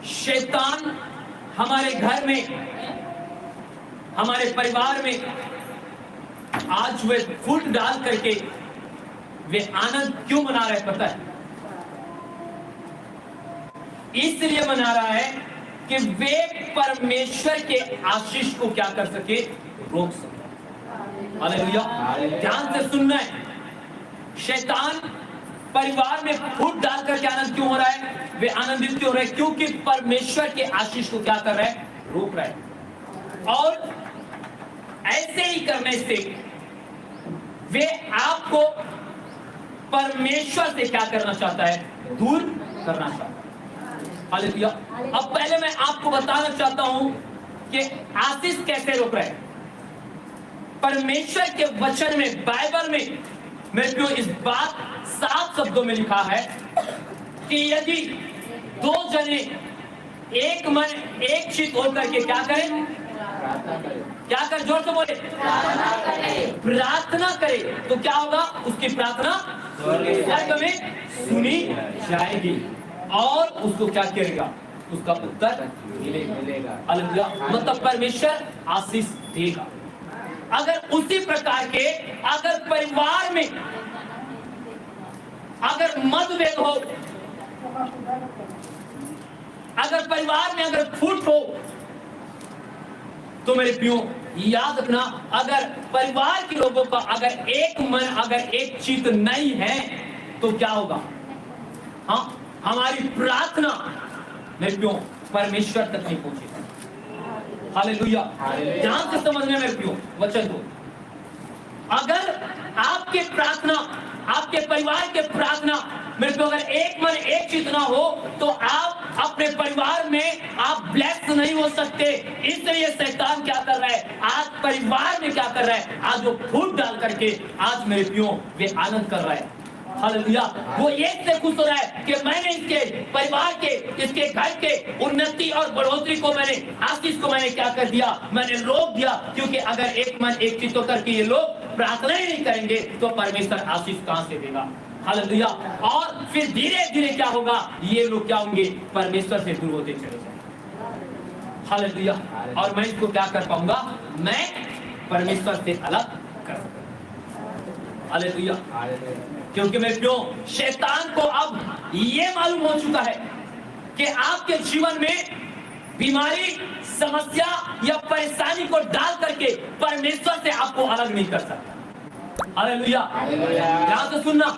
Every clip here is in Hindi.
शैतान हमारे घर में, हमारे परिवार में आज वे फूट डाल करके वे आनंद क्यों मना रहे पता है? इसलिए मना रहा है कि वे परमेश्वर के आशीष को क्या कर सके, रोक सके। हालेलुया। ध्यान से सुनना है, शैतान परिवार में फूट डाल करके आनंद क्यों हो रहा है, वे आनंदित क्यों हो रहे हैं? क्योंकि परमेश्वर के आशीष को क्या कर रहा है, रोक रहा है। और ऐसे ही करने से वे आपको परमेश्वर से क्या करना चाहता है, दूर करना चाहता है। हालेलुया। अब पहले मैं आपको बताना चाहता हूं कि आशीष कैसे रोक रहा है। परमेश्वर के वचन में, बाइबल में मेरे को इस बात साफ शब्दों में लिखा है कि यदि दो जने एक मन एक चित होकर के क्या करें, क्या कर, जोर से बोले, प्रार्थना करे तो क्या होगा, उसकी प्रार्थना स्वर्ग में सुनी जाएगी और उसको क्या करेगा, उसका उत्तर मिलेगा। हालेलुया। मतलब परमेश्वर आशीष देगा। अगर उसी प्रकार के अगर परिवार में अगर मतभेद हो, अगर परिवार में अगर फूट हो, तो मेरे प्रियो याद रखना, अगर परिवार के लोगों का अगर एक मन, अगर एक चित्त नहीं है तो क्या होगा, हाँ, हमारी प्रार्थना मेरे प्रियो परमेश्वर तक नहीं पहुंचेगी। हालेलुया। ध्यान से समझने मेरे प्रियो वचन को। अगर आपके प्रार्थना, आपके परिवार के प्रार्थना मेरे को अगर एक मन एक चित्त ना हो तो आप अपने परिवार में आप ब्लेस्ड नहीं हो सकते। इसलिए शैतान क्या कर रहा है, आज परिवार में क्या कर रहा है, आज वो फूट डाल करके आज मेरे प्रियो वे आनंद कर रहा है। हालेलुया। वो एक से खुश हो रहा है कि मैंने इसके परिवार के, इसके घर के उन्नति और बढ़ोतरी को, मैंने आशीष को मैंने क्या कर दिया, मैंने रोक दिया। क्योंकि अगर एक मन एक चित्त होकर के ये लोग प्रार्थना ही नहीं करेंगे तो परमेश्वर आशीष कहां से देगा। हालेलुया। और फिर धीरे धीरे क्या होगा, ये लोग क्या होंगे, परमेश्वर से दूर होते चले जाएंगे। हालेलुया। और मैं इसको क्या कर पाऊंगा, मैं परमेश्वर से अलग कर सकूंगा। हालेलुया। क्योंकि मैं क्यों, शैतान को अब ये मालूम हो चुका है कि आपके जीवन में बीमारी, समस्या या परेशानी को डाल करके परमेश्वर से आपको अलग नहीं कर सकता। हालेलुया। ध्यान से सुनना,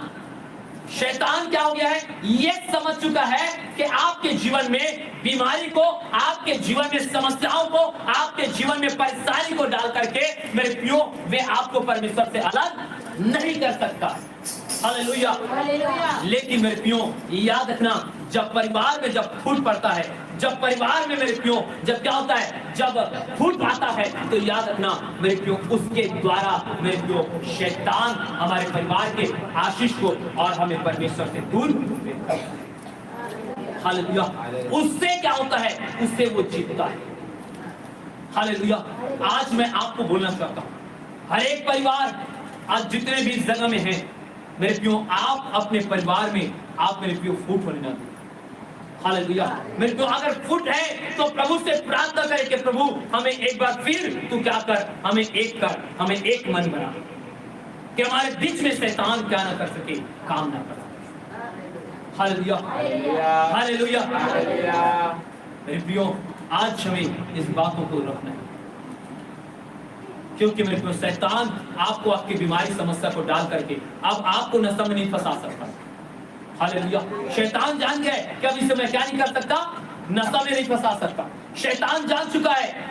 शैतान क्या हो गया है, ये समझ चुका है कि आपके जीवन में बीमारी को, आपके जीवन में समस्याओं को, आपके जीवन में परेशानी को डाल करके मेरे प्रियो वे आपको परमेश्वर से अलग नहीं कर सकता। हालेलुया। लेकिन मेरे प्रियो याद रखना, जब परिवार में जब फूट पड़ता है, जब परिवार में मेरे प्रियो जब क्या होता है, जब फूट आता है तो याद रखना मेरे प्रियो उसके द्वारा मेरे प्रियो शैतान हमारे परिवार के आशीष को और हमें परमेश्वर से दूर देता है। हालेलुया। उससे क्या होता है, उससे वो जीतता है। हालेलुया। आज मैं आपको बोलना चाहता हूँ, हर एक परिवार आज जितने भी जगह में हैं मेरे प्रियो, आप अपने परिवार में आप मेरे प्रियो फूट होने ना दें। हालेलुया। मेरे प्रियो अगर फूट है तो प्रभु से प्रार्थना करें कि प्रभु हमें एक बार फिर तू क्या कर, हमें एक कर, हमें एक मन बना कि हमारे बीच में शैतान क्या ना कर सके, काम ना कर सके। हालेलुया। हालेलुया। मेरे प्रियो आज हमें इस बातों को रखना है, क्योंकि मेरे प्रियो शैतान आपको आपकी बीमारी समस्या को डाल करके अब आपको नशा में नहीं फंसा सकता। हालेलुया। शैतान जान गया है कि अब इसे मैं क्या नहीं कर सकता, नशा में नहीं फंसा सकता। शैतान जान चुका है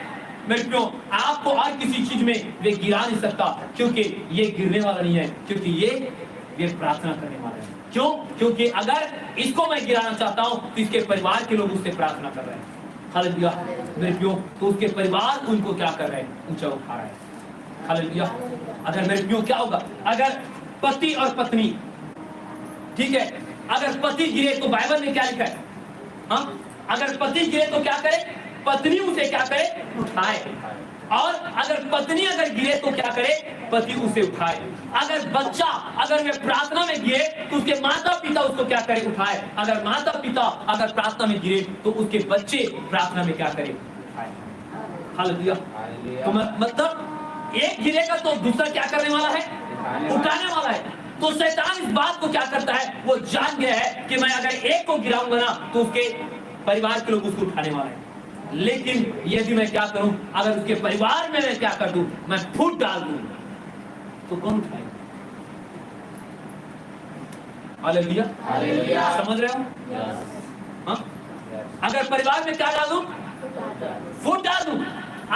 मेरे प्रियो आपको और किसी चीज में वे गिरा नहीं सकता, क्योंकि ये गिरने वाला नहीं है, क्योंकि ये प्रार्थना करने वाला है। क्यों? क्योंकि अगर इसको मैं गिराना चाहता हूं तो इसके परिवार के लोग उससे प्रार्थना कर रहे हैं। हालेलुया। मेरे प्रियो तो उसके परिवार उनको क्या कर रहे हैं, ऊंचा उठा रहे हैं। हालेलुया। अगर मेरे प्रियो क्या होगा, अगर पति और पत्नी, ठीक है, अगर पति गिरे तो बाइबल में क्या लिखा है, हाँ, अगर पति गिरे तो क्या करे, पत्नी उसे क्या करे, उठाए। और अगर पत्नी अगर गिरे तो क्या करे, पति उसे उठाए। अगर बच्चा अगर वे प्रार्थना में गिरे तो उसके माता पिता उसको क्या करे, उठाए। अगर माता पिता अगर प्रार्थना में गिरे तो उसके बच्चे प्रार्थना में क्या करे, उठाए। हालेलुया। तो मतलब एक गिरेगा तो दूसरा क्या करने वाला है, उठाने वाला है। तो शैतान इस बात को क्या करता है, वो जान गया है कि मैं अगर एक को गिराऊंगा ना तो उसके परिवार के लोग उसको उठाने वाले हैं। लेकिन यदि मैं क्या करूं, अगर उसके परिवार में मैं क्या कर दूं, मैं फूट डाल दूं तो कौन उठाएगा? हालेलुया। समझ रहे हो? हाँ? अगर परिवार में क्या डाल दूं, फूट डाल दूं।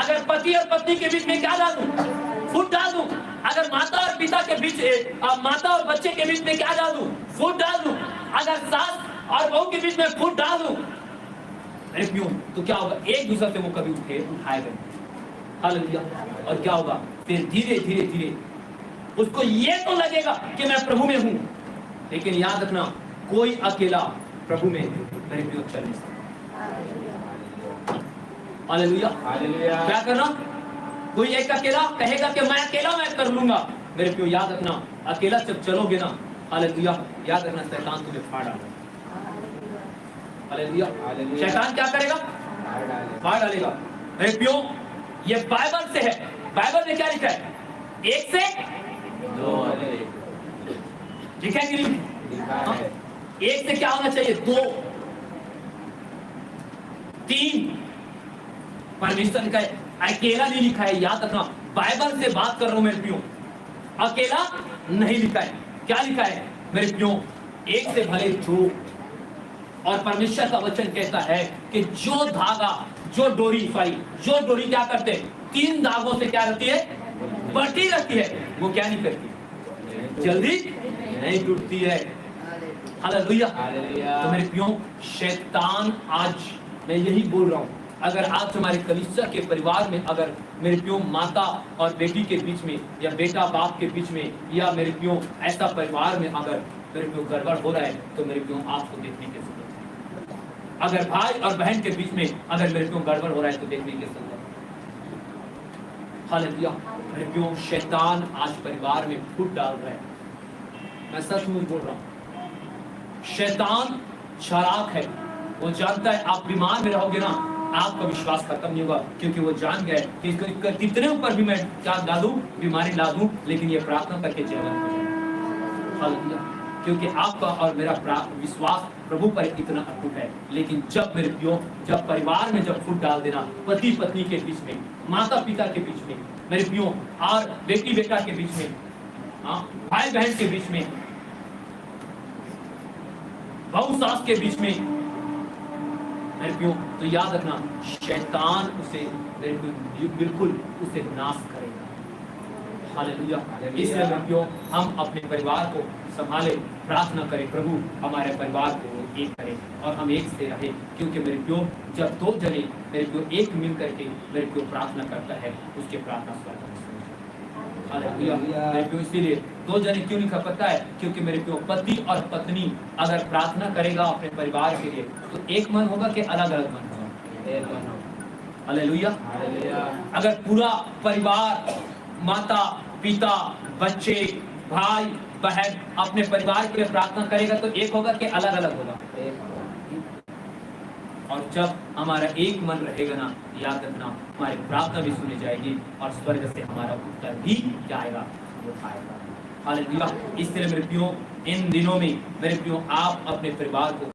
अगर पति और पत्नी के बीच में क्या डाल दूं, फूट डाल दूं। अगर माता और पिता के बीच, माता और बच्चे के बीच में क्या डाल दूं, फूट डाल दूं। अगर सास और बहू के बीच में फूट डाल दूं, अरे क्यों, तो क्या होगा, एक दूसरे से वो कभी उठाएगा। हालेलुया। और क्या होगा, फिर धीरे धीरे धीरे उसको ये तो लगेगा कि मैं प्रभु में हूं, लेकिन याद रखना कोई अकेला प्रभु में मेरे प्रिय चल नहीं सकता। हालेलुया। क्या करना, कोई एक अकेला कहेगा कि मैं अकेला मैं कर लूंगा, मेरे प्रिय याद रखना अकेला जब चलोगे ना, हालेलुया, याद रखना शैतान तुम्हें फाड़ डालेगा। हालेलुया। शैतान क्या करेगा, फाड़ डालेगा। मेरे प्रियो ये बाइबल से है, बाइबल में क्या लिखा है, एक से दो लिखा है कि नहीं? एक से क्या होना चाहिए, दो, तीन। परमेश्वर का अकेला नहीं लिखा है, याद रखना बाइबल से बात कर रहा हूं मेरे प्रियो, अकेला नहीं लिखा है। क्या लिखा है मेरे प्रियो, एक से भले दो। और परमेश्वर का वचन कहता है कि जो धागा, जो डोरी जो डोरी क्या करते हैं, तीन धागों से क्या रहती है, बढ़ती रहती है, वो क्या नहीं करती, जल्दी नहीं टूटती है। हालेलुया। तो मेरे प्रियो शैतान, आज मैं यही बोल रहा हूं, अगर आज हमारे कलीसिया के परिवार में अगर मेरे प्रियो माता और बेटी के बीच में, या बेटा बाप के बीच में, या मेरे प्रियो ऐसा परिवार में अगर मेरे प्रियो गड़बड़ हो रहा है, तो मेरे प्रियो आपको देखने की जरूरत है। अगर भाई और बहन के बीच में अगर मेरे प्रियो गड़बड़ हो रहा है तो देखने की जरूरत है। हालेलुया। मेरे प्रियो शैतान आज परिवार में फूट डाल रहा है, मैं सचमुच बोल रहा हूं। शैतान चालाक है, वो जानता है आप बीमार में रहोगे ना, आपका विश्वास खत्म नहीं होगा, क्योंकि वो जान गया है कि कितने ऊपर भी मैं क्या डालूं, बीमारी ला दूं, लेकिन ये प्रार्थना करके जीवन हो जाए। हालेलुया। क्योंकि आपका और मेरा विश्वास प्रभु पर इतना अटूट है। लेकिन जब मेरे प्रियो, जब परिवार में जब फूट डाल देना, पति पत्नी के बीच में, माता पिता के बीच में, मेरे प्रियो और बेटी बेटा के बीच में, भाई बहन के बीच में, बहू सास के बीच में, मेरे प्रियो तो याद रखना शैतान उसे बिल्कुल उसे नाश करेगा। हालेलुया। इसलिए मेरे प्रियो हम अपने परिवार को संभाले, प्रार्थना करें प्रभु हमारे परिवार को एक करे और हम एक से रहे, क्योंकि मेरे प्रियो जब दो जने मेरे प्रियो एक मिल करके मेरे प्रियो प्रार्थना करता है, उसके प्रार्थना स्वर्ग में सुनी जाती है। हालेलुया। मेरे प्रियो इसीलिए दो जने क्यों लिखा पता है, क्योंकि मेरे प्रियो पति और पत्नी अगर प्रार्थना करेगा अपने परिवार के लिए तो एक मन होगा कि अलग अलग मन होगा। हालेलुया। अगर पूरा परिवार, माता पिता बच्चे भाई बहन अपने परिवार के लिए प्रार्थना करेगा तो एक होगा कि अलग अलग होगा। और जब हमारा एक मन रहेगा ना, याद रखना हमारी प्रार्थना भी सुनी जाएगी और स्वर्ग से हमारा उत्तर भी जाएगा, वो आएगा। हालेलुया। इसलिए मेरे प्रियो इन दिनों में मेरे प्रियो आप अपने परिवार को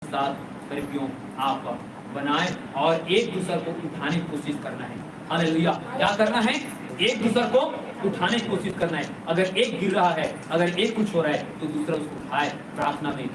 साथ मेरे प्रियो आप बनाए और एक दूसरे को उठाने की कोशिश करना है। हालेलुया। क्या करना है, एक दूसरे को उठाने की कोशिश करना है। अगर एक गिर रहा है, अगर एक कुछ हो रहा है तो दूसरा उसको उठाए, प्रार्थना में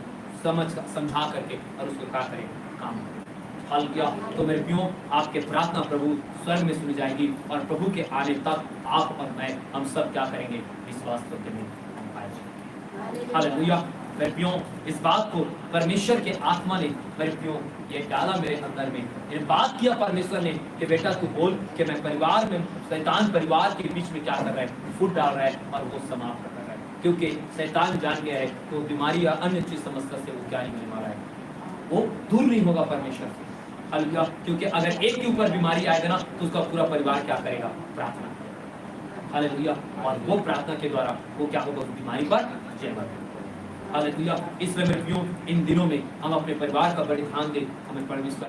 समझा करके और उसको क्या करे, काम करे। हालेलुया। तो मेरे प्रियो आपके प्रार्थना प्रभु स्वर्ग में सुनी जाएगी और प्रभु के आने तक आप और मैं हम सब क्या करेंगे, विश्वास करके में हम पाएंगे। हालेलुया। मेरे प्रियो इस बात को परमेश्वर के आत्मा ने मेरे प्रियो ये डाला मेरे अंदर में, ये बात किया परमेश्वर ने कि बेटा तू बोल कि मैं परिवार में, शैतान परिवार के बीच में क्या कर रहा है, फूट डाल रहा है और वो समाप्त कर रहा है, क्योंकि शैतान जान गया है तो बीमारी या अन्य चीज समस्या से वो क्या नहीं होने वाला है, वो दूर नहीं होगा परमेश्वर से। हालेलुया। क्योंकि अगर एक के ऊपर बीमारी आएगा ना तो उसका पूरा परिवार क्या करेगा? प्रार्थना करेगा। हालेलुया। और वो प्रार्थना के द्वारा वो क्या होगा? उस बीमारी पर जय पाएगा। हालेलुया। इसलिए मेरे प्रियो, इन दिनों में हम अपने परिवार का बड़े ध्यान दें, हमें परमेश्वर